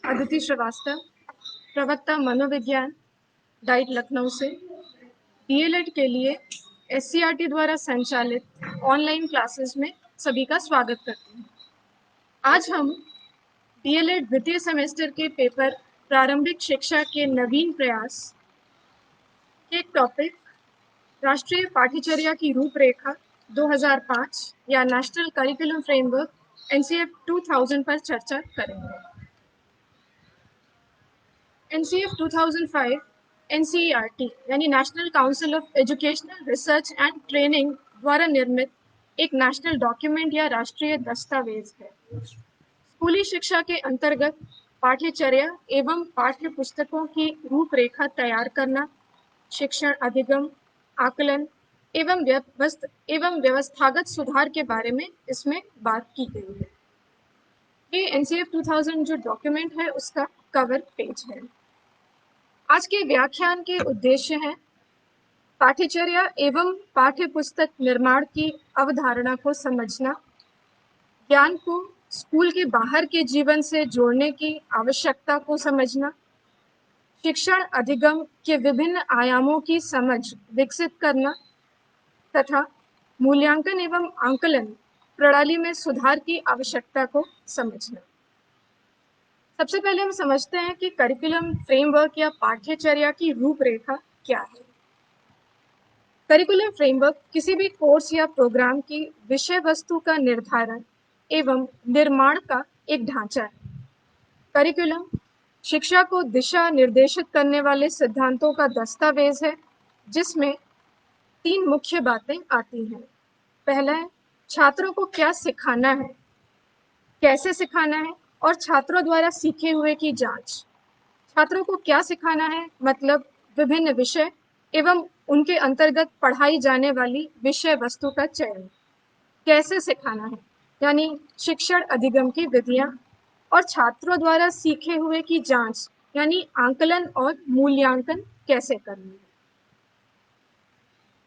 अदिति श्रीवास्तव, प्रवक्ता मनोविज्ञान, डाइट लखनऊ से डीएलएड के लिए एससीईआरटी द्वारा संचालित ऑनलाइन क्लासेस में सभी का स्वागत करते हैं। आज हम डीएलएड द्वितीय सेमेस्टर के पेपर प्रारंभिक शिक्षा के नवीन प्रयास के टॉपिक राष्ट्रीय पाठ्यचर्या की रूपरेखा 2005 या नेशनल करिकुलम फ्रेमवर्क एनसीएफ 2000 पर चर्चा करेंगे। एनसीएफ 2005 एनसीईआरटी यानी national council of educational research and training द्वारा निर्मित एक नेशनल डॉक्यूमेंट या राष्ट्रीय दस्तावेज है। स्कूली शिक्षा के अंतर्गत पाठ्यचर्या एवं पाठ्य पुस्तकों की रूपरेखा तैयार करना, शिक्षण अधिगम, आकलन एवं व्यवस्थागत सुधार के बारे में इसमें बात की गई है। ये एनसीएफ 2000 जो डॉक्यूमेंट है उसका कवर पेज है। आज के व्याख्यान के उद्देश्य हैं पाठ्यचर्या एवं पाठ्य पुस्तक निर्माण की अवधारणा को समझना, ज्ञान को स्कूल के बाहर के जीवन से जोड़ने की आवश्यकता को समझना, शिक्षण अधिगम के विभिन्न आयामों की समझ विकसित करना तथा मूल्यांकन एवं आंकलन प्रणाली में सुधार की आवश्यकता को समझना। सबसे पहले हम समझते हैं कि करिकुलम फ्रेमवर्क या पाठ्यचर्या की रूपरेखा क्या है। करिकुलम फ्रेमवर्क किसी भी कोर्स या प्रोग्राम की विषय वस्तु का निर्धारण एवं निर्माण का एक ढांचा है। करिकुलम शिक्षा को दिशा निर्देशित करने वाले सिद्धांतों का दस्तावेज है, जिसमें 3 मुख्य बातें आती हैं। पहला है छात्रों को क्या सिखाना है, कैसे सिखाना है और छात्रों द्वारा सीखे हुए की जांच। छात्रों को क्या सिखाना है मतलब विभिन्न विषय एवं उनके अंतर्गत पढ़ाई जाने वाली विषय वस्तु का चयन। कैसे सिखाना है यानी शिक्षण अधिगम की विधियां, और छात्रों द्वारा सीखे हुए की जांच यानी आंकलन और मूल्यांकन कैसे करना है।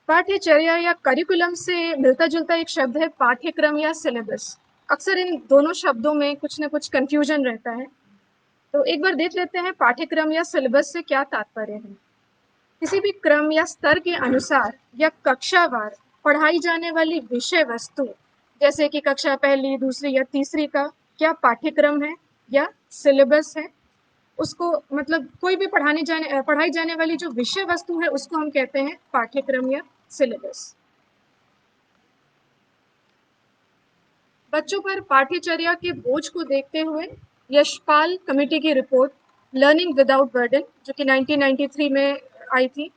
पाठ्यचर्या या करिकुलम से मिलता जुलता एक शब्द है पाठ्यक्रम या सिलेबस। अक्सर इन दोनों शब्दों में कुछ न कुछ कंफ्यूजन रहता है, तो एक बार देख लेते हैं पाठ्यक्रम या सिलेबस से क्या तात्पर्य है। किसी भी क्रम या स्तर के अनुसार या कक्षावार पढ़ाई जाने वाली विषय वस्तु, जैसे कि कक्षा पहली, दूसरी या तीसरी का क्या पाठ्यक्रम है या सिलेबस है, उसको मतलब कोई भी पढ़ाई जाने वाली जो विषय वस्तु है उसको हम कहते हैं पाठ्यक्रम या सिलेबस। बच्चों पर पाठ्यचर्या के बोझ को देखते हुए यशपाल कमेटी की रिपोर्ट लर्निंग विदाउट बर्डन जो कि 1993 में आई थी,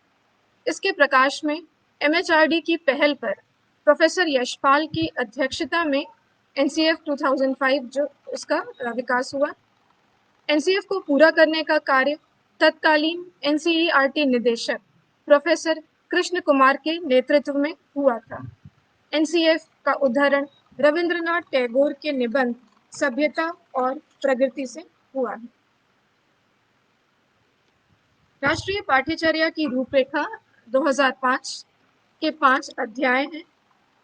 इसके प्रकाश में एमएचआरडी की पहल पर प्रोफेसर यशपाल की अध्यक्षता में एनसीएफ 2005 जो उसका विकास हुआ। एनसीएफ को पूरा करने का कार्य तत्कालीन एनसीईआरटी निदेशक प्रोफेसर कृष्ण कुमार के नेतृत्व में हुआ था। एनसीएफ का उदाहरण रविंद्रनाथ टैगोर के निबंध सभ्यता और प्रगति से हुआ है। राष्ट्रीय पाठ्यचर्या की रूपरेखा 2005 के 5 अध्याय हैं।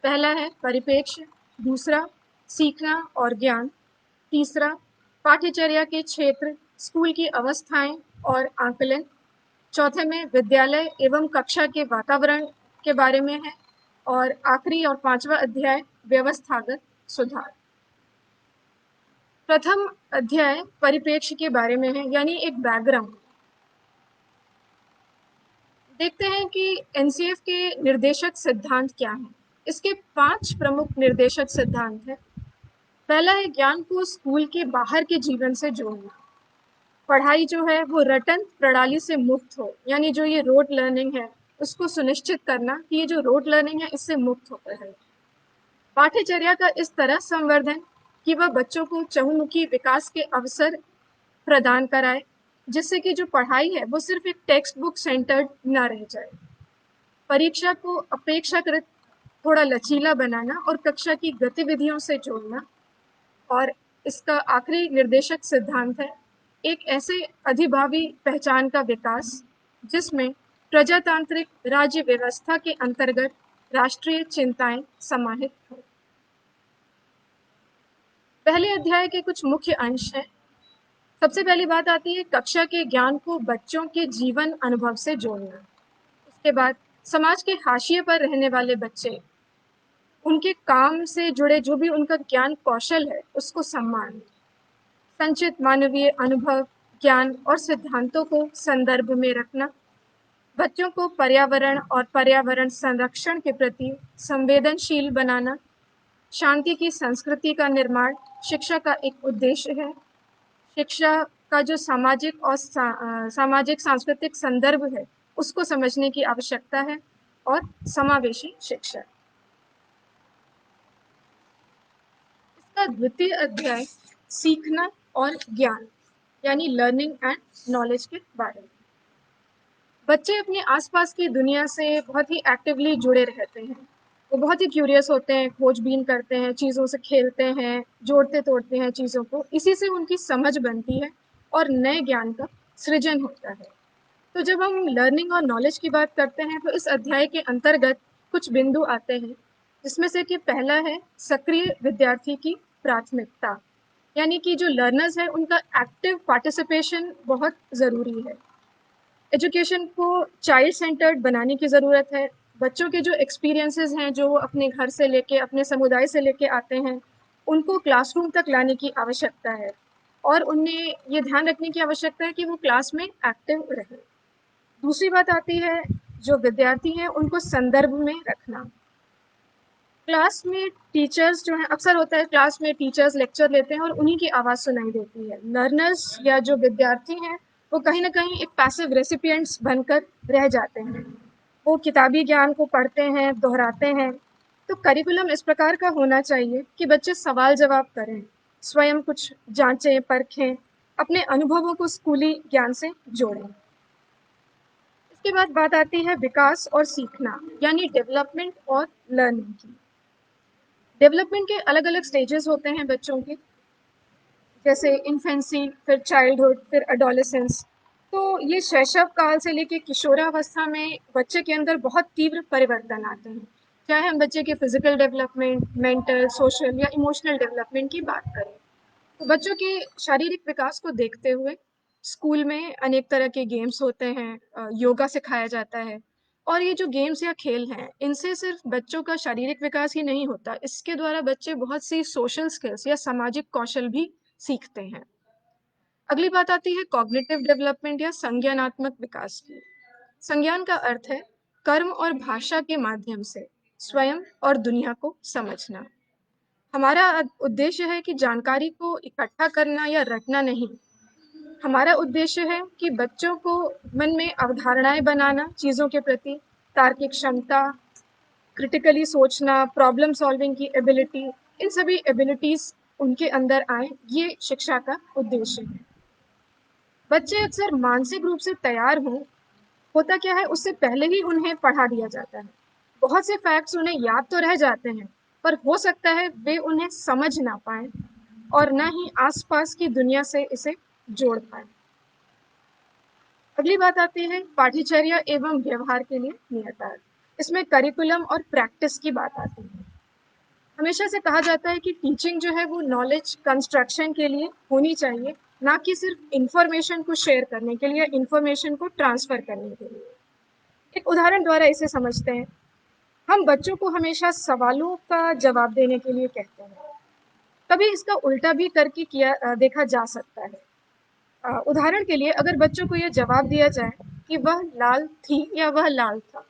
पहला है परिप्रेक्ष्य, दूसरा सीखना और ज्ञान, तीसरा पाठ्यचर्या के क्षेत्र, स्कूल की अवस्थाएं और आकलन, चौथे में विद्यालय एवं कक्षा के वातावरण के बारे में है, और आखिरी और 5वां अध्याय व्यवस्थागत सुधार। प्रथम अध्याय परिप्रेक्ष्य के बारे में है यानी एक बैकग्राउंड। देखते हैं कि एनसीएफ के निर्देशक सिद्धांत क्या हैं। इसके 5 प्रमुख निर्देशक सिद्धांत हैं। पहला है ज्ञान को स्कूल के बाहर के जीवन से जोड़ना। पढ़ाई जो है वो रटन प्रणाली से मुक्त हो, यानी जो ये रोट लर्निंग है उसको सुनिश्चित करना कि ये जो रोट लर्निंग है इससे मुक्त होकर है। पाठ्यचर्या का इस तरह संवर्धन कि वह बच्चों को चहुमुखी विकास के अवसर प्रदान कराए, जिससे कि जो पढ़ाई है वो सिर्फ एक टेक्स्ट बुक सेंटर्ड ना रह जाए। परीक्षा को अपेक्षाकृत थोड़ा लचीला बनाना और कक्षा की गतिविधियों से जोड़ना। और इसका आखिरी निर्देशक सिद्धांत है एक ऐसे अधिभावी पहचान का विकास जिसमें प्रजातांत्रिक राज्य व्यवस्था के अंतर्गत राष्ट्रीय चिंताएं समाहित हो। पहले अध्याय के कुछ मुख्य अंश हैं। सबसे पहली बात आती है कक्षा के ज्ञान को बच्चों के जीवन अनुभव से जोड़ना। उसके बाद समाज के हाशिए पर रहने वाले बच्चे, उनके काम से जुड़े जो भी उनका ज्ञान कौशल है उसको सम्मान, संचित मानवीय अनुभव, ज्ञान और सिद्धांतों को संदर्भ में रखना, बच्चों को पर्यावरण और पर्यावरण संरक्षण के प्रति संवेदनशील बनाना, शांति की संस्कृति का निर्माण शिक्षा का एक उद्देश्य है। शिक्षा का जो सामाजिक और सामाजिक सांस्कृतिक संदर्भ है उसको समझने की आवश्यकता है और समावेशी शिक्षा। इसका द्वितीय अध्याय सीखना और ज्ञान यानी लर्निंग एंड नॉलेज के बारे में। बच्चे अपने आसपास की दुनिया से बहुत ही एक्टिवली जुड़े रहते हैं। वो बहुत ही क्यूरियस होते हैं, खोजबीन करते हैं, चीज़ों से खेलते हैं, जोड़ते तोड़ते हैं चीज़ों को। इसी से उनकी समझ बनती है और नए ज्ञान का सृजन होता है। तो जब हम लर्निंग और नॉलेज की बात करते हैं तो इस अध्याय के अंतर्गत कुछ बिंदु आते हैं, जिसमें से कि पहला है सक्रिय विद्यार्थी की प्राथमिकता, यानी कि जो लर्नर्स है उनका एक्टिव पार्टिसिपेशन बहुत ज़रूरी है। एजुकेशन को चाइल्ड सेंटर्ड बनाने की ज़रूरत है। बच्चों के जो एक्सपीरियंसेस हैं, जो वो अपने घर से लेके, अपने समुदाय से लेके आते हैं, उनको क्लासरूम तक लाने की आवश्यकता है और उन्हें ये ध्यान रखने की आवश्यकता है कि वो क्लास में एक्टिव रहें। दूसरी बात आती है, जो विद्यार्थी हैं उनको संदर्भ में रखना। क्लास में टीचर्स जो हैं, अक्सर होता है क्लास में टीचर्स लेक्चर लेते हैं और उन्हीं की आवाज़ सुनाई देती है। लर्नर्स या जो विद्यार्थी हैं वो कहीं ना कहीं एक पैसिव रेसिपिएंट्स बनकर रह जाते हैं। वो किताबी ज्ञान को पढ़ते हैं, दोहराते हैं। तो करिकुलम इस प्रकार का होना चाहिए कि बच्चे सवाल जवाब करें, स्वयं कुछ जांचें परखें, अपने अनुभवों को स्कूली ज्ञान से जोड़ें। इसके बाद बात आती है विकास और सीखना यानी डेवलपमेंट और लर्निंग की। डेवलपमेंट के अलग अलग स्टेजेस होते हैं बच्चों के, जैसे इन्फेंसी, फिर चाइल्डहुड, फिर एडोलेसेंस। तो ये शैशव काल से लेके किशोरावस्था में बच्चे के अंदर बहुत तीव्र परिवर्तन आते हैं, चाहे हम बच्चे के फिजिकल डेवलपमेंट, मेंटल, सोशल या इमोशनल डेवलपमेंट की बात करें। तो बच्चों के शारीरिक विकास को देखते हुए स्कूल में अनेक तरह के गेम्स होते हैं, योगा सिखाया जाता है। और ये जो गेम्स या खेल हैं, इनसे सिर्फ बच्चों का शारीरिक विकास ही नहीं होता, इसके द्वारा बच्चे बहुत सी सोशल स्किल्स या सामाजिक कौशल भी सीखते हैं। अगली बात आती है कॉग्निटिव डेवलपमेंट या संज्ञानात्मक विकास की। संज्ञान का अर्थ है कर्म और भाषा के माध्यम से स्वयं और दुनिया को समझना। हमारा उद्देश्य है कि जानकारी को इकट्ठा करना या रटना नहीं। हमारा उद्देश्य है कि बच्चों को मन में अवधारणाएं बनाना, चीज़ों के प्रति तार्किक क्षमता, क्रिटिकली सोचना, प्रॉब्लम सॉल्विंग की एबिलिटी, इन सभी एबिलिटीज उनके अंदर आए, ये शिक्षा का उद्देश्य है। बच्चे अक्सर मानसिक रूप से तैयार हों, होता क्या है उससे पहले ही उन्हें पढ़ा दिया जाता है। बहुत से फैक्ट्स उन्हें याद तो रह जाते हैं, पर हो सकता है वे उन्हें समझ ना पाए और ना ही आसपास की दुनिया से इसे जोड़ पाए। अगली बात आती है पाठ्यचर्या एवं व्यवहार के लिए नियतार्थ। इसमें करिकुलम और प्रैक्टिस की बात आती है। हमेशा से कहा जाता है कि टीचिंग जो है वो नॉलेज कंस्ट्रक्शन के लिए होनी चाहिए, ना कि सिर्फ इंफॉर्मेशन को शेयर करने के लिए, इंफॉर्मेशन को ट्रांसफर करने के लिए। एक उदाहरण द्वारा इसे समझते हैं। हम बच्चों को हमेशा सवालों का जवाब देने के लिए कहते हैं, कभी इसका उल्टा भी करके देखा जा सकता है। उदाहरण के लिए अगर बच्चों को यह जवाब दिया जाए कि वह लाल थी या वह लाल था,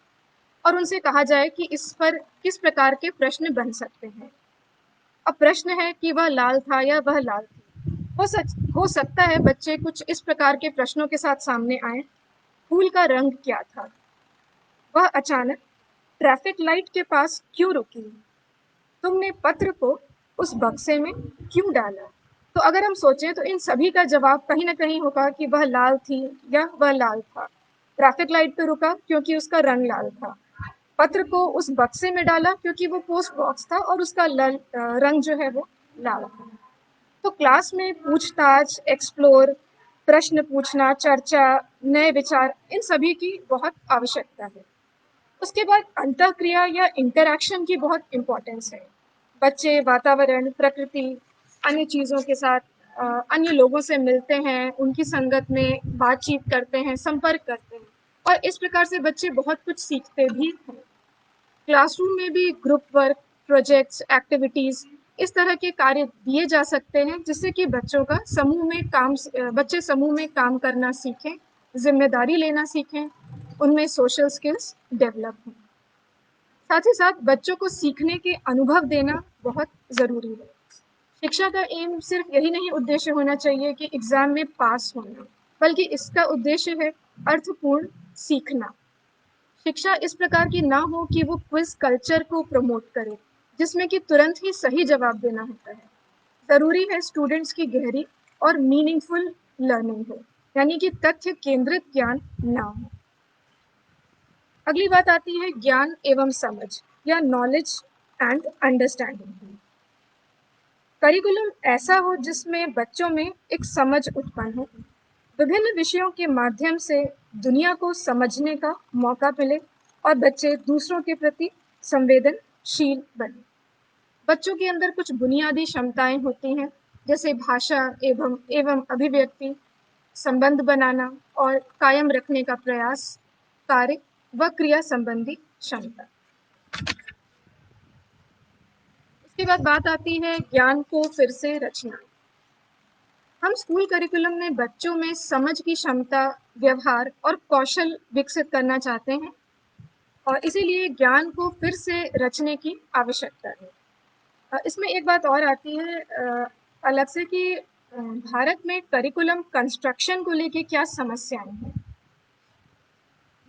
और उनसे कहा जाए कि इस पर किस प्रकार के प्रश्न बन सकते हैं। अब प्रश्न है कि वह लाल था या वह लाल थी। हो सकता है बच्चे कुछ इस प्रकार के प्रश्नों के साथ सामने आए। फूल का रंग क्या था? वह अचानक ट्रैफिक लाइट के पास क्यों रुकी? तुमने पत्र को उस बक्से में क्यों डाला? तो अगर हम सोचें तो इन सभी का जवाब कहीं ना कहीं होगा कि वह लाल थी या वह लाल था। ट्रैफिक लाइट पे रुका क्योंकि उसका रंग लाल था। पत्र को उस बक्से में डाला क्योंकि वो पोस्ट बॉक्स था और उसका रंग जो है वो लाल था। तो क्लास में पूछताछ, एक्सप्लोर, प्रश्न पूछना, चर्चा, नए विचार, इन सभी की बहुत आवश्यकता है। उसके बाद अंतःक्रिया या इंटरैक्शन की बहुत इम्पोर्टेंस है। बच्चे वातावरण, प्रकृति, अन्य चीज़ों के साथ अन्य लोगों से मिलते हैं, उनकी संगत में बातचीत करते हैं, संपर्क करते हैं और इस प्रकार से बच्चे बहुत कुछ सीखते भी हैं। क्लासरूम में भी ग्रुप वर्क, प्रोजेक्ट्स, एक्टिविटीज़ इस तरह के कार्य दिए जा सकते हैं जिससे कि बच्चे समूह में काम करना सीखें, जिम्मेदारी लेना सीखें, उनमें सोशल स्किल्स डेवलप हों। साथ ही साथ बच्चों को सीखने के अनुभव देना बहुत ज़रूरी है। शिक्षा का एम सिर्फ यही नहीं उद्देश्य होना चाहिए कि एग्जाम में पास होना, बल्कि इसका उद्देश्य है अर्थपूर्ण सीखना। शिक्षा इस प्रकार की ना हो कि वो क्विज कल्चर को प्रमोट करे, जिसमें कि तुरंत ही सही जवाब देना होता है। ज़रूरी है स्टूडेंट्स की गहरी और मीनिंगफुल लर्निंग हो, यानी कि तथ्य केंद्रित ज्ञान ना हो। अगली बात आती है ज्ञान एवं समझ या नॉलेज एंड अंडरस्टैंडिंग। करिकुलम ऐसा हो जिसमें बच्चों में एक समझ उत्पन्न हो, विभिन्न विषयों के माध्यम से दुनिया को समझने का मौका मिले और बच्चे दूसरों के प्रति संवेदनशील बने। बच्चों के अंदर कुछ बुनियादी क्षमताएं होती हैं, जैसे भाषा एवं अभिव्यक्ति, संबंध बनाना और कायम रखने का प्रयास, कार्य व क्रिया संबंधी क्षमता। उसके बाद बात आती है ज्ञान को फिर से रचना। हम स्कूल करिकुलम में बच्चों में समझ की क्षमता, व्यवहार और कौशल विकसित करना चाहते हैं और इसीलिए ज्ञान को फिर से रचने की आवश्यकता है। इसमें एक बात और आती है अलग से कि भारत में करिकुलम कंस्ट्रक्शन को लेके क्या समस्याएं हैं।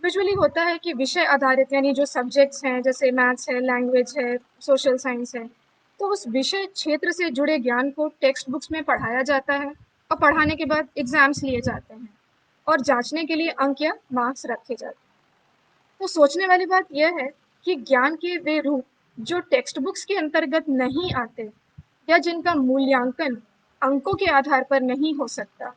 यूजुअली होता है कि विषय आधारित यानी जो सब्जेक्ट्स हैं जैसे मैथ्स है, लैंग्वेज है, सोशल साइंस है, तो उस विषय क्षेत्र से जुड़े ज्ञान को टेक्स्ट बुक्स में पढ़ाया जाता है और पढ़ाने के बाद एग्जाम्स लिए जाते हैं और जांचने के लिए अंक या मार्क्स रखे जाते हैं। तो सोचने वाली बात यह है कि ज्ञान के वे रूप जो टेक्स्ट बुक्स के अंतर्गत नहीं आते या जिनका मूल्यांकन अंकों के आधार पर नहीं हो सकता,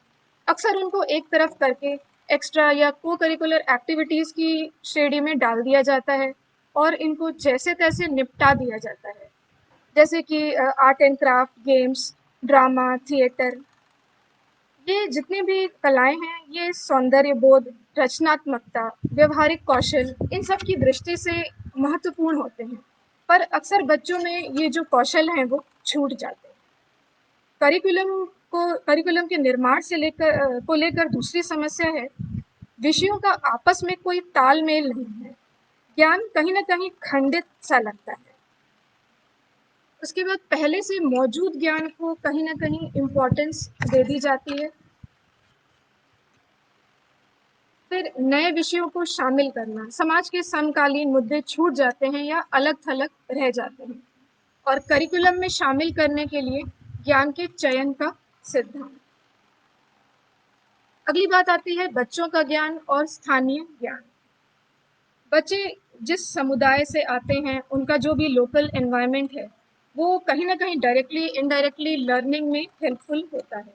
अक्सर उनको एक तरफ करके एक्स्ट्रा या को करिकुलर एक्टिविटीज़ की श्रेणी में डाल दिया जाता है और इनको जैसे तैसे निपटा दिया जाता है, जैसे कि art and craft, games, drama, theatre. ये जितनी भी कलाएं हैं ये सौंदर्य बोध, रचनात्मकता, व्यवहारिक कौशल इन सब की दृष्टि से महत्वपूर्ण होते हैं, पर अक्सर बच्चों में ये जो कौशल हैं वो छूट जाते हैं। करिकुलम के निर्माण से लेकर दूसरी समस्या है विषयों का आपस में कोई तालमेल नहीं है। ज्ञान कहीं ना कहीं खंडित सा लगता है। उसके बाद पहले से मौजूद ज्ञान को कहीं ना कहीं इम्पोर्टेंस दे दी जाती है। फिर नए विषयों को शामिल करना, समाज के समकालीन मुद्दे छूट जाते हैं या अलग थलग रह जाते हैं और करिकुलम में शामिल करने के लिए ज्ञान के चयन का सिद्धांत। अगली बात आती है बच्चों का ज्ञान और स्थानीय ज्ञान। बच्चे जिस समुदाय से आते हैं उनका जो भी लोकल एनवायरनमेंट है वो कहीं ना कहीं डायरेक्टली इनडायरेक्टली लर्निंग में हेल्पफुल होता है।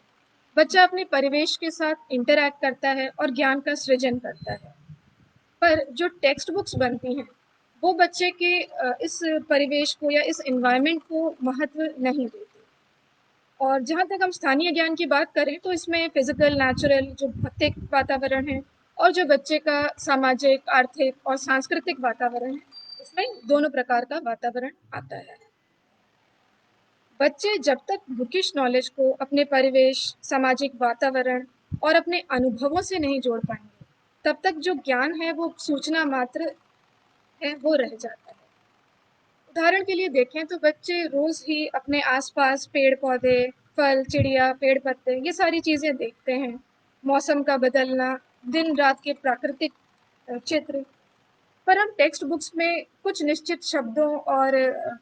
बच्चा अपने परिवेश के साथ इंटरैक्ट करता है और ज्ञान का सृजन करता है, पर जो टेक्स्ट बुक्स बनती हैं वो बच्चे के इस परिवेश को या इस एनवायरनमेंट को महत्व नहीं देती। और जहाँ तक हम स्थानीय ज्ञान की बात करें तो इसमें फिजिकल, नेचुरल जो भौतिक वातावरण है और जो बच्चे का सामाजिक, आर्थिक और सांस्कृतिक वातावरण है, इसमें दोनों प्रकार का वातावरण आता है। बच्चे जब तक बुकिश नॉलेज को अपने परिवेश, सामाजिक वातावरण और अपने अनुभवों से नहीं जोड़ पाएंगे, तब तक जो ज्ञान है वो सूचना मात्र है, वो रह जाता है। उदाहरण के लिए देखें तो बच्चे रोज ही अपने आसपास पेड़ पौधे, फल, चिड़िया, पेड़ पत्ते ये सारी चीज़ें देखते हैं, मौसम का बदलना, दिन रात के प्राकृतिक चित्र, पर हम टेक्स्ट बुक्स में कुछ निश्चित शब्दों और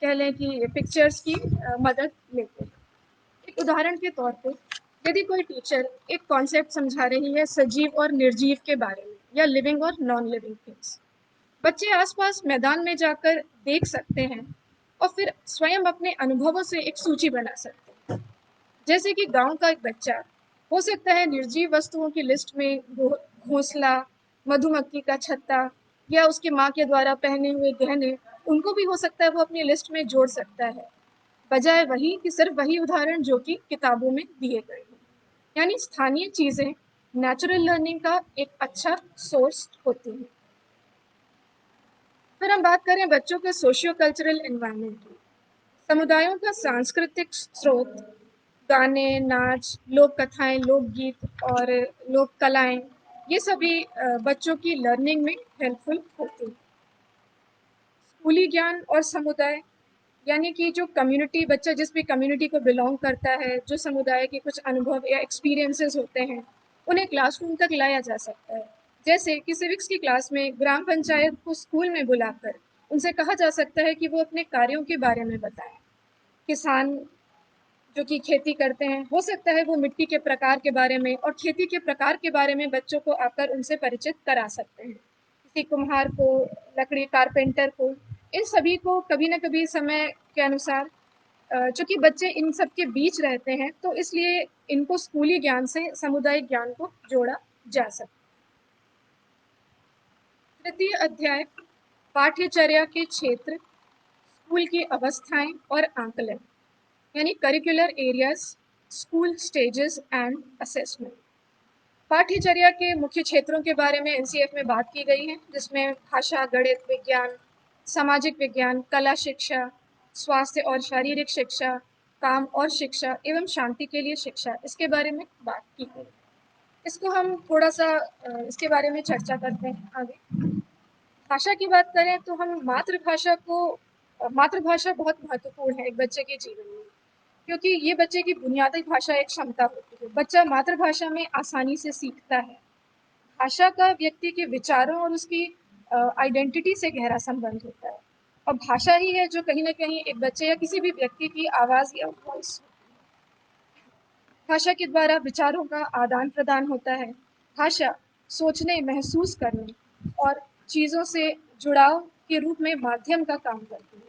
कह लें कि पिक्चर्स की मदद लेते हैं। एक उदाहरण के तौर पे यदि कोई टीचर एक कॉन्सेप्ट समझा रही है सजीव और निर्जीव के बारे में या लिविंग और नॉन लिविंग थिंग्स, बच्चे आसपास मैदान में जाकर देख सकते हैं और फिर स्वयं अपने अनुभवों से एक सूची बना सकते हैं। जैसे कि गांव का एक बच्चा हो सकता है निर्जीव वस्तुओं की लिस्ट में घोंसला, मधुमक्खी का छत्ता या उसकी माँ के द्वारा पहने हुए गहने, उनको भी हो सकता है वो अपनी लिस्ट में जोड़ सकता है। बजाय वही कि सिर्फ वही उदाहरण जो कि किताबों में दिए गए हैं। यानी स्थानीय चीज़ें नेचुरल लर्निंग का एक अच्छा सोर्स होती हैं। फिर हम बात करें बच्चों के सोशियो कल्चरल एनवायरनमेंट की। समुदायों का सांस्कृतिक स्रोत, गाने, नाच, लोक कथाएं, लोकगीत और लोक कलाएं, ये सभी बच्चों की लर्निंग में हेल्पफुल होती हैं। स्कूली ज्ञान और समुदाय, यानी कि जो कम्युनिटी, बच्चा जिस भी कम्युनिटी को बिलोंग करता है, जो समुदाय के कुछ अनुभव या एक्सपीरियंसेस होते हैं, उन्हें क्लासरूम तक लाया जा सकता है। जैसे कि सिविक्स की क्लास में ग्राम पंचायत को स्कूल में बुलाकर उनसे कहा जा सकता है कि वो अपने कार्यों के बारे में बताएं। किसान जो कि खेती करते हैं, हो सकता है वो मिट्टी के प्रकार के बारे में और खेती के प्रकार के बारे में बच्चों को आकर उनसे परिचित करा सकते हैं। किसी कुम्हार को, लकड़ी कारपेंटर को, इन सभी को कभी ना कभी समय के अनुसार, चूंकि बच्चे इन सब के बीच रहते हैं, तो इसलिए इनको स्कूली ज्ञान से सामुदायिक ज्ञान को जोड़ा जा सकता है। तृतीय अध्याय, पाठ्यचर्या के क्षेत्र, स्कूल की अवस्थाएं और आंकलन, यानी curricular areas, school stages and assessment. पाठ्यचर्या के मुख्य क्षेत्रों के बारे में एनसीएफ में बात की गई है, जिसमें भाषा, गणित, विज्ञान, सामाजिक विज्ञान, कला शिक्षा, स्वास्थ्य और शारीरिक शिक्षा, काम और शिक्षा एवं शांति के लिए शिक्षा, इसके बारे में बात की गई। इसको हम थोड़ा सा इसके बारे में चर्चा करते हैं आगे। भाषा की बात करें तो हम मातृभाषा बहुत महत्वपूर्ण है एक बच्चे के जीवन में, क्योंकि ये बच्चे की बुनियादी भाषा एक क्षमता होती है। बच्चा मातृभाषा में आसानी से सीखता है। भाषा का व्यक्ति के विचारों और उसकी आइडेंटिटी से गहरा संबंध होता है, और भाषा ही है जो कहीं ना कहीं एक बच्चे या किसी भी व्यक्ति की आवाज़ या वॉइस। भाषा के द्वारा विचारों का आदान प्रदान होता है। भाषा सोचने, महसूस करने और चीज़ों से जुड़ाव के रूप में माध्यम का काम करती है।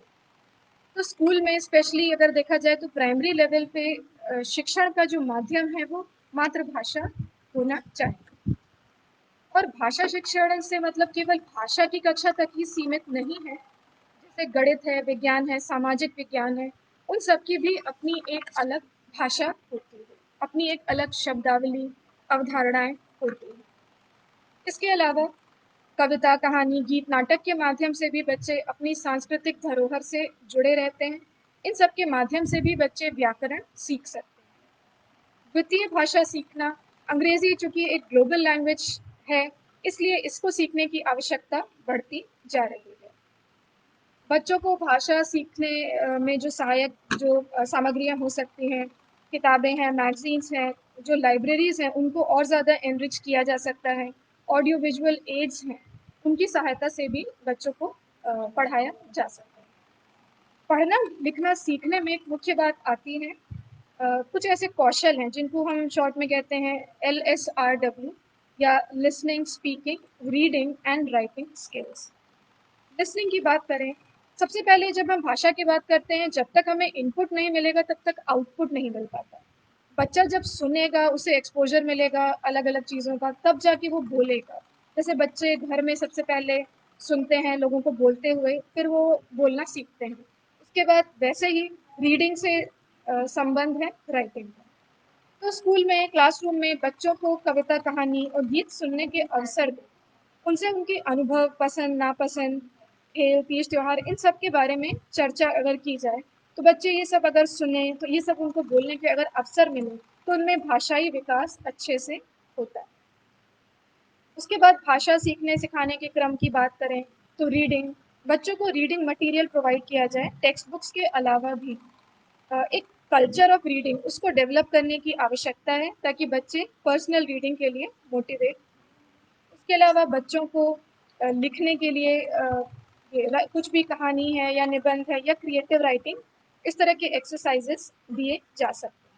तो स्कूल में स्पेशली अगर देखा जाए तो प्राइमरी लेवल पे शिक्षण का जो माध्यम है वो मातृभाषा होना चाहिए। और भाषा शिक्षण से मतलब केवल भाषा की कक्षा तक ही सीमित नहीं है। जैसे गणित है, विज्ञान है, सामाजिक विज्ञान है, उन सब की भी अपनी एक अलग भाषा होती है, अपनी एक अलग शब्दावली, अवधारणाएं होती हैं। इसके अलावा कविता, कहानी, गीत, नाटक के माध्यम से भी बच्चे अपनी सांस्कृतिक धरोहर से जुड़े रहते हैं। इन सब के माध्यम से भी बच्चे व्याकरण सीख सकते हैं। द्वितीय भाषा सीखना, अंग्रेजी चूंकि एक ग्लोबल लैंग्वेज है, इसलिए इसको सीखने की आवश्यकता बढ़ती जा रही है। बच्चों को भाषा सीखने में जो सहायक जो सामग्रियाँ हो सकती हैं, किताबें हैं, मैगजीन्स हैं, जो लाइब्रेरीज़ हैं, उनको और ज़्यादा एनरिच किया जा सकता है। ऑडियो विजुअल एड्स हैं, उनकी सहायता से भी बच्चों को पढ़ाया जा सकता है। पढ़ना लिखना सीखने में एक मुख्य बात आती है, कुछ ऐसे कौशल हैं जिनको हम शॉर्ट में कहते हैं LSRW, या listening, speaking, reading and writing skills. Listening की बात करें, सबसे पहले जब हम भाषा की बात करते हैं, जब तक हमें इनपुट नहीं मिलेगा तब तक आउटपुट नहीं मिल पाता। बच्चा जब सुनेगा, उसे एक्सपोजर मिलेगा अलग अलग चीज़ों का, तब जाके वो बोलेगा। जैसे बच्चे घर में सबसे पहले सुनते हैं लोगों को बोलते हुए, फिर वो बोलना सीखते हैं। उसके बाद वैसे ही रीडिंग से संबंध है राइटिंग का। तो स्कूल में, क्लासरूम में बच्चों को कविता, कहानी और गीत सुनने के अवसर दें। उनसे उनके अनुभव, पसंद, नापसंद, खेल, तीज, त्योहार, इन सब के बारे में चर्चा अगर की जाए, तो बच्चे ये सब अगर सुने, तो ये सब उनको बोलने के अगर अवसर मिले, तो उनमें भाषाई विकास अच्छे से होता है। उसके बाद भाषा सीखने सिखाने के क्रम की बात करें तो रीडिंग, बच्चों को रीडिंग मटेरियल प्रोवाइड किया जाए। टेक्स्ट बुक्स के अलावा भी एक कल्चर ऑफ रीडिंग उसको डेवलप करने की आवश्यकता है, ताकि बच्चे पर्सनल रीडिंग के लिए मोटिवेट। उसके अलावा बच्चों को लिखने के लिए कुछ भी कहानी है या निबंध है या क्रिएटिव राइटिंग, इस तरह के एक्सरसाइजेस दिए जा सकते हैं।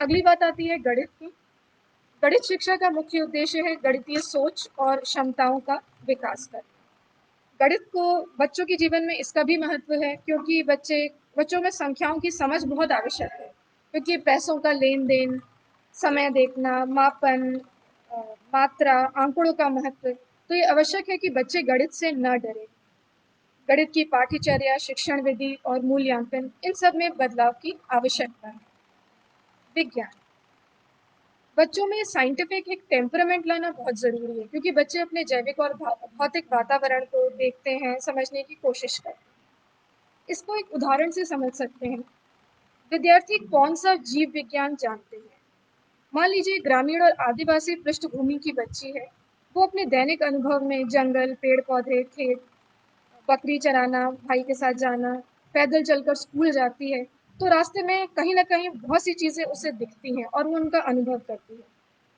अगली बात आती है गणित की। गणित शिक्षा का मुख्य उद्देश्य है गणितीय सोच और क्षमताओं का विकास करना। गणित को बच्चों के जीवन में इसका भी महत्व है, क्योंकि बच्चों में संख्याओं की समझ बहुत आवश्यक है, क्योंकि पैसों का लेन देन, समय देखना, मापन, मात्रा, आंकड़ों का महत्व, तो ये आवश्यक है कि बच्चे गणित से न डरें। गणित की पाठ्यचर्या, शिक्षण विधि और मूल्यांकन, इन सब में बदलाव की आवश्यकता है। विज्ञान, बच्चों में साइंटिफिक एक टेम्परामेंट लाना बहुत ज़रूरी है, क्योंकि बच्चे अपने जैविक और भौतिक वातावरण को देखते हैं, समझने की कोशिश करते हैं। इसको एक उदाहरण से समझ सकते हैं। विद्यार्थी कौन सा जीव विज्ञान जानते हैं? मान लीजिए ग्रामीण और आदिवासी पृष्ठभूमि की बच्ची है। वो अपने दैनिक अनुभव में जंगल, पेड़ पौधे, खेत, बकरी चराना, भाई के साथ जाना, पैदल चलकर स्कूल जाती है, तो रास्ते में कहीं ना कहीं बहुत सी चीज़ें उसे दिखती हैं और वो उनका अनुभव करती है।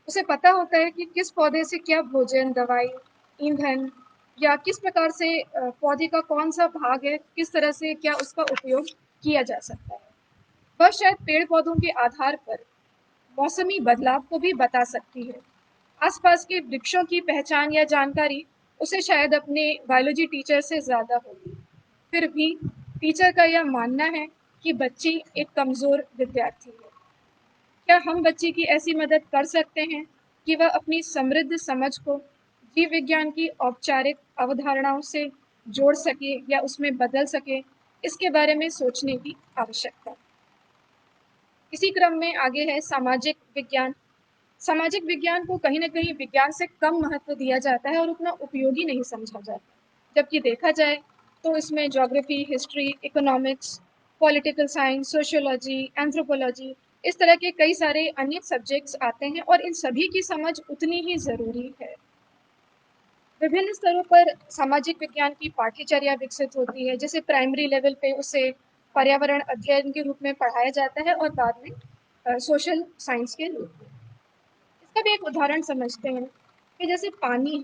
उसे पता होता है कि किस पौधे से क्या भोजन, दवाई, ईंधन, या किस प्रकार से पौधे का कौन सा भाग है, किस तरह से क्या उसका उपयोग किया जा सकता है। वह शायद पेड़ पौधों के आधार पर मौसमी बदलाव को भी बता सकती है। आसपास के वृक्षों की पहचान या जानकारी उसे शायद अपने बायोलॉजी टीचर से ज़्यादा होगी। फिर भी टीचर का यह मानना है कि बच्ची एक कमज़ोर विद्यार्थी है। क्या हम बच्ची की ऐसी मदद कर सकते हैं कि वह अपनी समृद्ध समझ को जीव विज्ञान की औपचारिक अवधारणाओं से जोड़ सके या उसमें बदल सके? इसके बारे में सोचने की आवश्यकता है। इसी क्रम में आगे है सामाजिक विज्ञान। सामाजिक विज्ञान को कहीं ना कहीं विज्ञान से कम महत्व दिया जाता है और उतना उपयोगी नहीं समझा जाता, जबकि देखा जाए तो इसमें geography, history, economics, political science, sociology, anthropology, इस तरह के कई सारे अन्य सब्जेक्ट्स आते हैं और इन सभी की समझ उतनी ही ज़रूरी है। विभिन्न स्तरों पर सामाजिक विज्ञान की पाठ्यचर्या विकसित होती है, जैसे प्राइमरी लेवल पे उसे पर्यावरण अध्ययन के रूप में पढ़ाया जाता है और बाद में सोशल साइंस के रूप में। इसका भी एक उदाहरण समझते हैं कि जैसे पानी है।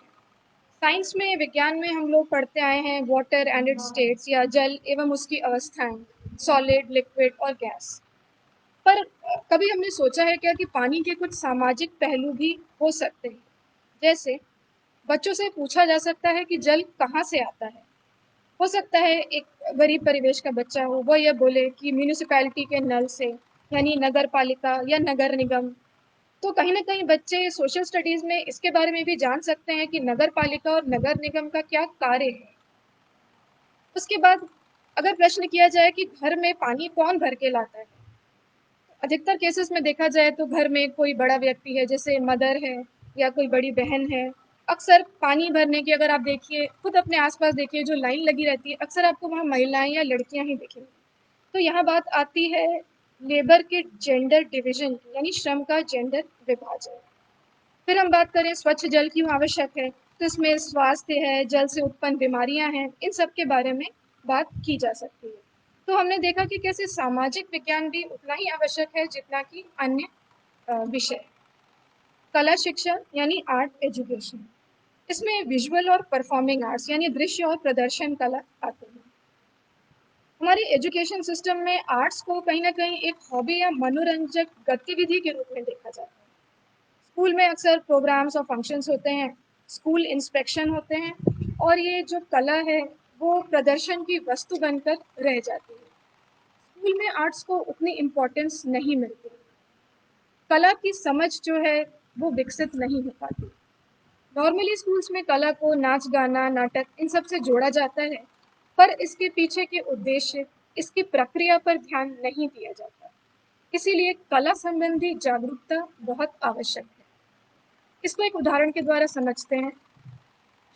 साइंस में, विज्ञान में हम लोग पढ़ते आए हैं वाटर एंड इट्स स्टेट्स, या जल एवं उसकी अवस्थाएं, सॉलिड, लिक्विड और गैस। पर कभी हमने सोचा है क्या कि पानी के कुछ सामाजिक पहलू भी हो सकते हैं? जैसे बच्चों से पूछा जा सकता है कि जल कहाँ से आता है। हो सकता है एक गरीब परिवेश का बच्चा हो, वह यह बोले कि म्यूनिसिपैलिटी के नल से, यानी नगर पालिका या नगर निगम। तो कहीं ना कहीं बच्चे सोशल स्टडीज में इसके बारे में भी जान सकते हैं कि नगर पालिका और नगर निगम का क्या कार्य है। उसके बाद अगर प्रश्न किया जाए कि घर में पानी कौन भर के लाता है, अधिकतर केसेस में देखा जाए तो घर में कोई बड़ा व्यक्ति है, जैसे मदर है या कोई बड़ी बहन है। अक्सर पानी भरने की, अगर आप देखिए खुद अपने आसपास देखिए, जो लाइन लगी रहती है, अक्सर आपको वहाँ महिलाएं या लड़कियां ही दिखेंगी। तो यहाँ बात आती है लेबर के जेंडर डिवीजन की, यानी श्रम का जेंडर विभाजन। फिर हम बात करें स्वच्छ जल क्यों आवश्यक है, तो इसमें स्वास्थ्य है, जल से उत्पन्न बीमारियां हैं, इन सब के बारे में बात की जा सकती है। तो हमने देखा कि कैसे सामाजिक विज्ञान भी उतना ही आवश्यक है जितना कि अन्य विषय। कला शिक्षा यानी आर्ट एजुकेशन, इसमें विजुअल और परफॉर्मिंग आर्ट्स यानी दृश्य और प्रदर्शन कला आते हैं। हमारे एजुकेशन सिस्टम में आर्ट्स को कहीं ना कहीं एक हॉबी या मनोरंजक गतिविधि के रूप में देखा जाता है। स्कूल में अक्सर प्रोग्राम्स और फंक्शंस होते हैं, स्कूल इंस्पेक्शन होते हैं, और ये जो कला है वो प्रदर्शन की वस्तु बनकर रह जाती है। स्कूल में आर्ट्स को उतनी इम्पोर्टेंस नहीं मिलती, कला की समझ जो है वो विकसित नहीं हो पाती। नॉर्मली स्कूल्स में कला को नाच, गाना, नाटक, इन सब से जोड़ा जाता है, पर इसके पीछे के उद्देश्य, इसकी प्रक्रिया पर ध्यान नहीं दिया जाता। इसीलिए कला संबंधी जागरूकता बहुत आवश्यक है। इसको एक उदाहरण के द्वारा समझते हैं।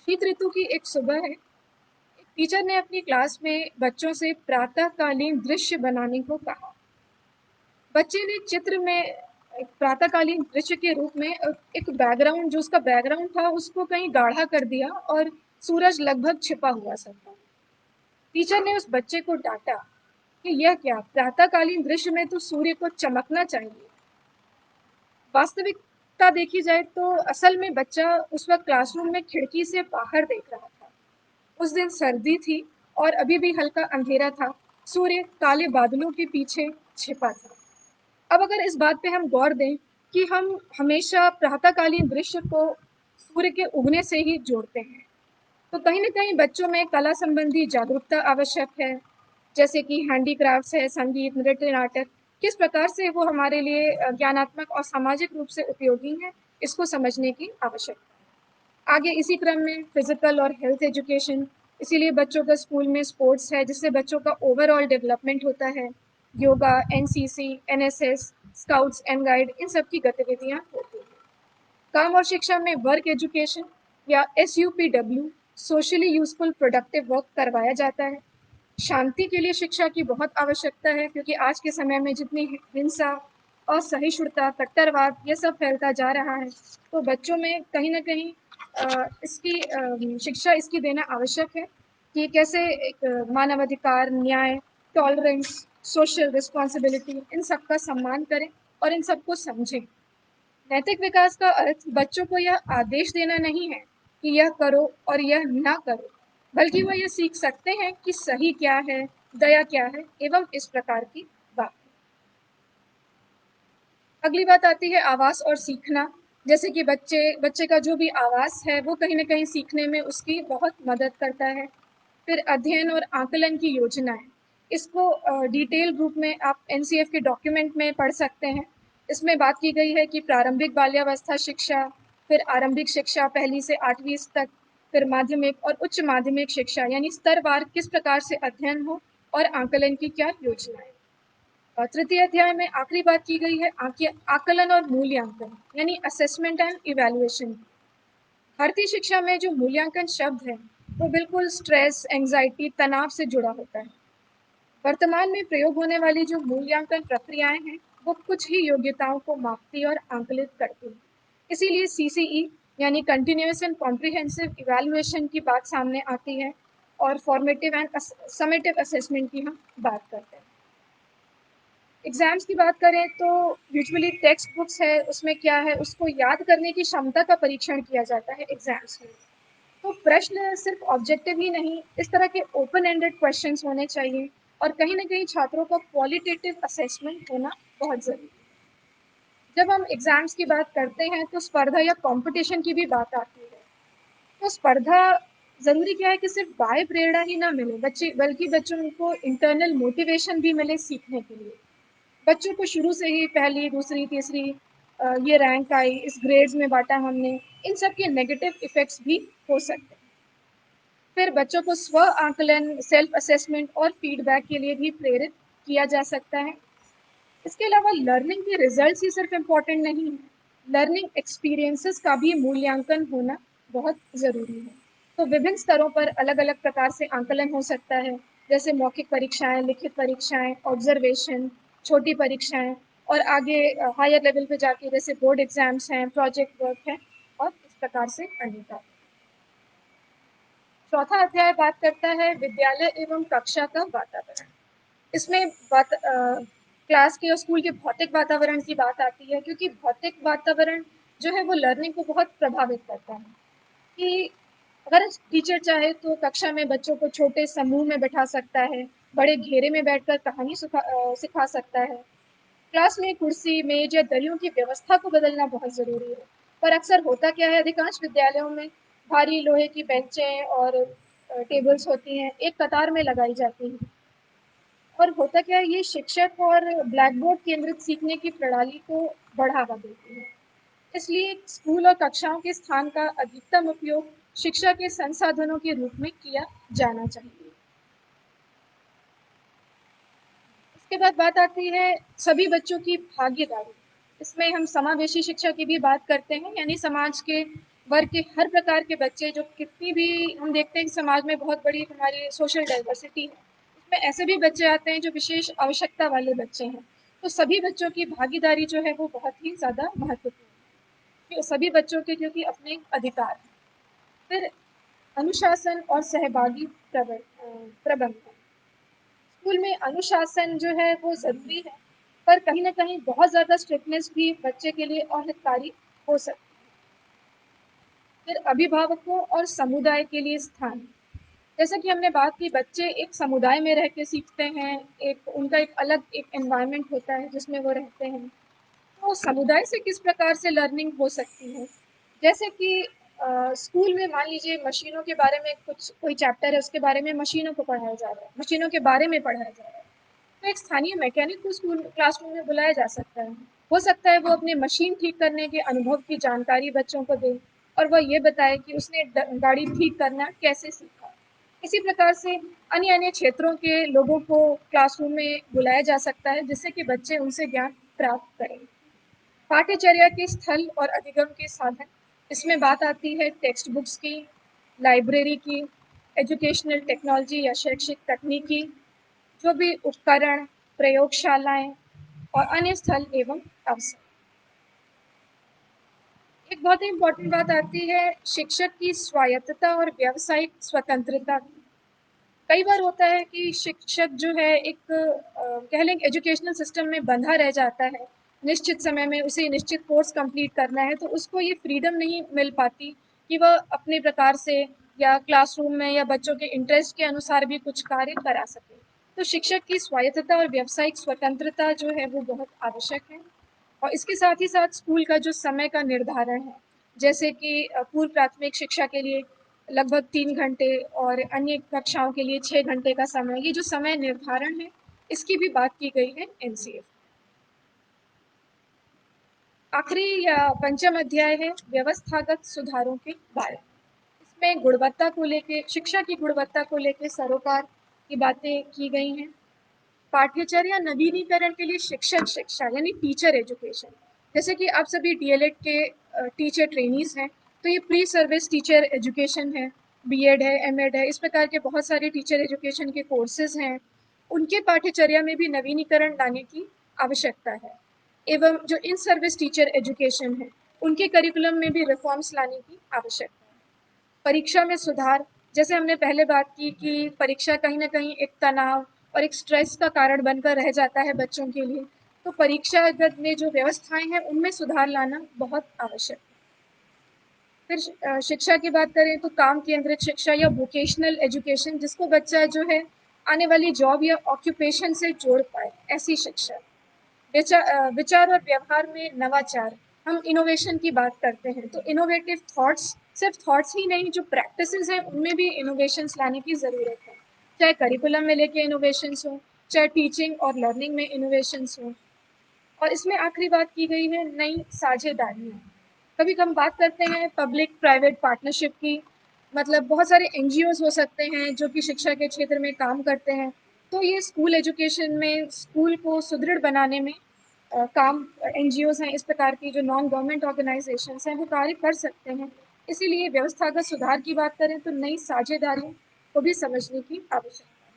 शीत ऋतु की एक सुबह है, एक टीचर ने अपनी क्लास में बच्चों से प्रातःकालीन दृश्य बनाने को कहा। बच्चे ने चित्र में एक प्रातःकालीन दृश्य के रूप में एक बैकग्राउंड, जो उसका बैकग्राउंड था, उसको कहीं गाढ़ा कर दिया और सूरज लगभग छिपा हुआ सा था। टीचर ने उस बच्चे को डांटा कि यह क्या, प्रातःकालीन दृश्य में तो सूर्य को चमकना चाहिए। वास्तविकता देखी जाए तो असल में बच्चा उस वक्त क्लासरूम में खिड़की से बाहर देख रहा था। उस दिन सर्दी थी और अभी भी हल्का अंधेरा था, सूर्य काले बादलों के पीछे छिपा था। अब अगर इस बात पे हम गौर दें कि हम हमेशा प्रातःकालीन दृश्य को सूर्य के उगने से ही जोड़ते हैं, तो कहीं ना कहीं बच्चों में कला संबंधी जागरूकता आवश्यक है, जैसे कि हैंडीक्राफ्ट्स है, संगीत, नृत्य, नाटक, किस प्रकार से वो हमारे लिए ज्ञानात्मक और सामाजिक रूप से उपयोगी हैं, इसको समझने की आवश्यकता है। आगे इसी क्रम में फिजिकल और हेल्थ एजुकेशन, इसीलिए बच्चों का स्कूल में स्पोर्ट्स है, जिससे बच्चों का ओवरऑल डेवलपमेंट होता है। Yoga, NCC, NSS, scouts and guide, इन सब की गतिविधियाँ होती हैं। काम और शिक्षा में वर्क एजुकेशन या SUPW, socially useful productive work, करवाया जाता है। शांति के लिए शिक्षा की बहुत आवश्यकता है, क्योंकि आज के समय में जितनी हिंसा, असहिष्णुता, कट्टरवाद, ये सब फैलता जा रहा है, तो बच्चों में कहीं ना कहीं इसकी शिक्षा इसकी देना आवश्यक है कि कैसे एक मानवाधिकार, न्याय, टॉलरेंस, सोशल रिस्पॉन्सिबिलिटी, इन सब का सम्मान करें और इन सबको समझें। नैतिक विकास का अर्थ बच्चों को यह आदेश देना नहीं है कि यह करो और यह ना करो, बल्कि वह यह सीख सकते हैं कि सही क्या है, दया क्या है, एवं इस प्रकार की बात। अगली बात आती है आवास और सीखना। जैसे कि बच्चे का जो भी आवास है वो कहीं ना कहीं सीखने में उसकी बहुत मदद करता है। फिर अध्ययन और आकलन की योजनाएं, इसको डिटेल रूप में आप NCF के डॉक्यूमेंट में पढ़ सकते हैं। इसमें बात की गई है कि प्रारंभिक बाल्यावस्था शिक्षा, फिर आरंभिक शिक्षा 1ली से 8वीं तक, फिर माध्यमिक और उच्च माध्यमिक शिक्षा, यानी स्तरवार किस प्रकार से अध्ययन हो और आकलन की क्या योजनाएं। तृतीय अध्याय में आखिरी बात की गई है आकलन और मूल्यांकन, यानी असेसमेंट एंड इवैल्यूएशन। भारतीय शिक्षा में जो मूल्यांकन शब्द है वो बिल्कुल स्ट्रेस, एंजाइटी, तनाव से जुड़ा होता है। वर्तमान में प्रयोग होने वाली जो मूल्यांकन प्रक्रियाएं हैं वो कुछ ही योग्यताओं को मापती और आंकलित करती हैं। इसीलिए CCE यानी कंटिन्यूअस एंड कॉम्प्रिहेंसिव इवैल्यूएशन की बात सामने आती है, और फॉर्मेटिव एंड समेटिव असेसमेंट की हम बात करते हैं। एग्जाम्स की बात करें तो यूजुअली टेक्स्ट बुक्स है, उसमें क्या है, उसको याद करने की क्षमता का परीक्षण किया जाता है एग्जाम्स में। तो प्रश्न सिर्फ ऑब्जेक्टिव ही नहीं, इस तरह के ओपन एंडेड क्वेश्चंस होने चाहिए, और कहीं ना कहीं छात्रों का क्वालिटेटिव असेसमेंट होना बहुत ज़रूरी है। जब हम एग्जाम्स की बात करते हैं तो स्पर्धा या कंपटीशन की भी बात आती है। तो स्पर्धा ज़रूरी क्या है कि सिर्फ बाह्य प्रेरणा ही ना मिले बच्चे, बल्कि बच्चों को इंटरनल मोटिवेशन भी मिले सीखने के लिए। बच्चों को शुरू से ही पहली, दूसरी, तीसरी ये रैंक आई, इस ग्रेड्स में बांटा हमने, इन सब के नेगेटिव इफेक्ट्स भी हो सकते हैं। फिर बच्चों को स्व आकलन, सेल्फ असेसमेंट और फीडबैक के लिए भी प्रेरित किया जा सकता है। इसके अलावा लर्निंग के रिजल्ट्स ही सिर्फ इम्पोर्टेंट नहीं है, लर्निंग एक्सपीरियंसेस का भी मूल्यांकन होना बहुत ज़रूरी है। तो विभिन्न स्तरों पर अलग अलग प्रकार से आकलन हो सकता है, जैसे मौखिक परीक्षाएं, लिखित परीक्षाएं, ऑब्जर्वेशन, छोटी परीक्षाएं, और आगे हायर लेवल पे जाके जैसे बोर्ड एग्जाम्स हैं, प्रोजेक्ट वर्क है, और इस प्रकार से अन्य का। चौथा अध्याय बात करता है विद्यालय एवं कक्षा का वातावरण। इसमें क्लास के और स्कूल के भौतिक वातावरण की बात आती है, क्योंकि भौतिक वातावरण जो है वो लर्निंग को बहुत प्रभावित करता है। कि अगर टीचर चाहे तो कक्षा में बच्चों को छोटे समूह में बैठा सकता है, बड़े घेरे में बैठकर कहानी सिखा सकता है। क्लास में कुर्सी, मेज या दरियों की व्यवस्था को बदलना बहुत ज़रूरी है। पर अक्सर होता क्या है, अधिकांश विद्यालयों में भारी लोहे की बेंचें और टेबल्स होती हैं, एक कतार में लगाई जाती हैं। और होता क्या है, ये शिक्षक और ब्लैक बोर्ड केंद्रित सीखने की प्रणाली को बढ़ावा देती है। इसलिए स्कूल और कक्षाओं के स्थान का अधिकतम उपयोग शिक्षा के संसाधनों के रूप में किया जाना चाहिए। इसके बाद बात आती है सभी बच्चों की भागीदारी। इसमें हम समावेशी शिक्षा की भी बात करते हैं, यानी समाज के वर्ग के हर प्रकार के बच्चे, जो कितनी भी हम देखते हैं कि समाज में बहुत बड़ी हमारी सोशल डाइवर्सिटी है, उसमें ऐसे भी बच्चे आते हैं जो विशेष आवश्यकता वाले बच्चे हैं। तो सभी बच्चों की भागीदारी जो है वो बहुत ही ज़्यादा महत्वपूर्ण है, सभी बच्चों के क्योंकि अपने अधिकार हैं। फिर अनुशासन और सहभागी प्रबंधन। स्कूल में अनुशासन जो है वो ज़रूरी है, पर कहीं ना कहीं बहुत ज़्यादा स्ट्रिक्टनेस भी बच्चे के लिए अहितकारी हो सकती है। फिर अभिभावकों और समुदाय के लिए स्थान। जैसा कि हमने बात की, बच्चे एक समुदाय में रह के सीखते हैं, एक उनका एक अलग एक एनवायरनमेंट होता है जिसमें वो रहते हैं। तो समुदाय से किस प्रकार से लर्निंग हो सकती है, जैसे कि स्कूल में मान लीजिए मशीनों के बारे में कुछ कोई चैप्टर है, उसके बारे में मशीनों को पढ़ाया जा रहा है, मशीनों के बारे में पढ़ाया जा रहा है, तो एक स्थानीय मैकेनिक को स्कूल क्लासरूम में बुलाया जा सकता है। हो सकता है वो अपने मशीन ठीक करने के अनुभव की जानकारी बच्चों को दे, और वह ये बताए कि उसने गाड़ी ठीक करना कैसे सीखा। इसी प्रकार से अन्य अन्य क्षेत्रों के लोगों को क्लासरूम में बुलाया जा सकता है जिससे कि बच्चे उनसे ज्ञान प्राप्त करें। पाठ्यचर्या के स्थल और अधिगम के साधन, इसमें बात आती है टेक्स्ट बुक्स की, लाइब्रेरी की, एजुकेशनल टेक्नोलॉजी या शैक्षिक तकनीकी, जो भी उपकरण, प्रयोगशालाएं और अन्य स्थल एवं अवसर। एक बहुत ही इम्पोर्टेंट बात आती है शिक्षक की स्वायत्तता और व्यावसायिक स्वतंत्रता की। कई बार होता है कि शिक्षक जो है एक कह लें एजुकेशनल सिस्टम में बंधा रह जाता है, निश्चित समय में उसे निश्चित कोर्स कंप्लीट करना है, तो उसको ये फ्रीडम नहीं मिल पाती कि वह अपने प्रकार से या क्लासरूम में या बच्चों के इंटरेस्ट के अनुसार भी कुछ कार्य करा सके। तो शिक्षक की स्वायत्तता और व्यावसायिक स्वतंत्रता जो है वो बहुत आवश्यक है। और इसके साथ ही साथ स्कूल का जो समय का निर्धारण है, जैसे कि पूर्व प्राथमिक शिक्षा के लिए लगभग 3 घंटे और अन्य कक्षाओं के लिए 6 घंटे का समय, ये जो समय निर्धारण है इसकी भी बात की गई है एनसीएफ। आखिरी या पंचम अध्याय है व्यवस्थागत सुधारों के बारे में। इसमें गुणवत्ता को लेके, शिक्षा की गुणवत्ता को लेके सरोकार की बातें की गई हैं। पाठ्यचर्या नवीनीकरण के लिए शिक्षक शिक्षा यानी टीचर एजुकेशन, जैसे कि आप सभी डीएलएड के टीचर ट्रेनीज हैं, तो ये प्री सर्विस टीचर एजुकेशन है, बीएड है, एमएड है, इस प्रकार के बहुत सारे टीचर एजुकेशन के कोर्सेज हैं। उनके पाठ्यचर्या में भी नवीनीकरण लाने की आवश्यकता है। एवं जो इन सर्विस टीचर एजुकेशन है उनके करिकुलम में भी रिफॉर्म्स लाने की आवश्यकता है। परीक्षा में सुधार, जैसे हमने पहले बात की कि परीक्षा कहीं ना कहीं एक तनाव और एक स्ट्रेस का कारण बनकर रह जाता है बच्चों के लिए, तो परीक्षागत में जो व्यवस्थाएं हैं उनमें सुधार लाना बहुत आवश्यक है। फिर शिक्षा की बात करें तो काम केंद्रित शिक्षा या वोकेशनल एजुकेशन, जिसको बच्चा जो है आने वाली जॉब या ऑक्यूपेशन से जोड़ पाए, ऐसी शिक्षा। विचार और व्यवहार में नवाचार, हम इनोवेशन की बात करते हैं तो इनोवेटिव थॉट्स, सिर्फ थॉट्स ही नहीं, जो प्रैक्टिसेस हैं उनमें भी इनोवेशंस लाने की ज़रूरत है। चाहे करिकुलम में लेके इनोवेशंस हो, चाहे टीचिंग और लर्निंग में इनोवेशंस हो। और इसमें आखिरी बात की गई है नई साझेदारियाँ। कभी हम बात करते हैं पब्लिक प्राइवेट पार्टनरशिप की, मतलब बहुत सारे एनजीओज हो सकते हैं जो कि शिक्षा के क्षेत्र में काम करते हैं, तो ये स्कूल एजुकेशन में स्कूल को सुदृढ़ बनाने में काम, एनजीओज हैं इस प्रकार की जो नॉन गवर्नमेंट ऑर्गेनाइजेशंस हैं वो कार्य कर सकते हैं। इसीलिए व्यवस्थागत सुधार की बात करें तो नई साझेदारियों को भी समझने की आवश्यकता है।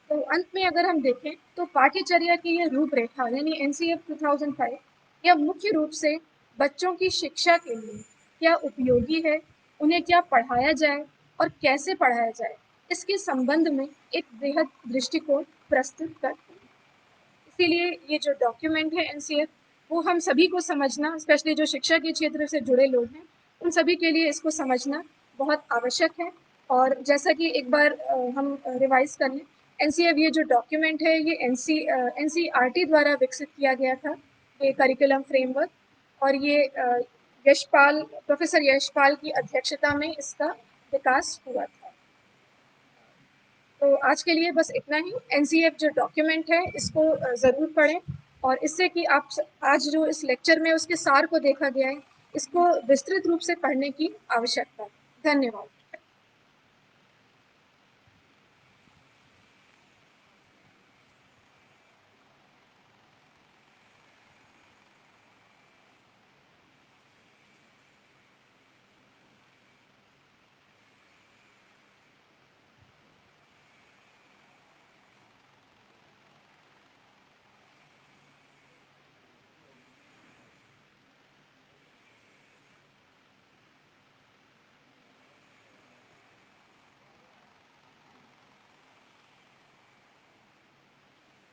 तो अंत में अगर हम देखें तो पाठ्यचर्या की ये रूपरेखा यानी एनसीएफ 2005 यह मुख्य रूप से बच्चों की शिक्षा के लिए क्या उपयोगी है, उन्हें क्या पढ़ाया जाए और कैसे पढ़ाया जाए, इसके संबंध में एक बृहद दृष्टिकोण प्रस्तुत करती है। इसीलिए ये जो डॉक्यूमेंट है एनसीएफ, वो हम सभी को समझना, स्पेशली जो शिक्षा के क्षेत्र से जुड़े लोग हैं उन सभी के लिए इसको समझना बहुत आवश्यक है। और जैसा कि एक बार हम रिवाइज कर लें, एनसीएफ ये जो डॉक्यूमेंट है ये एनसीईआरटी द्वारा विकसित किया गया था, ये करिकुलम फ्रेमवर्क। और ये यशपाल, प्रोफेसर यशपाल की अध्यक्षता में इसका विकास हुआ था। तो आज के लिए बस इतना ही। एनसीएफ जो डॉक्यूमेंट है इसको ज़रूर पढ़ें, और इससे कि आप आज जो इस लेक्चर में उसके सार को देखा गया है, इसको विस्तृत रूप से पढ़ने की आवश्यकता है। धन्यवाद।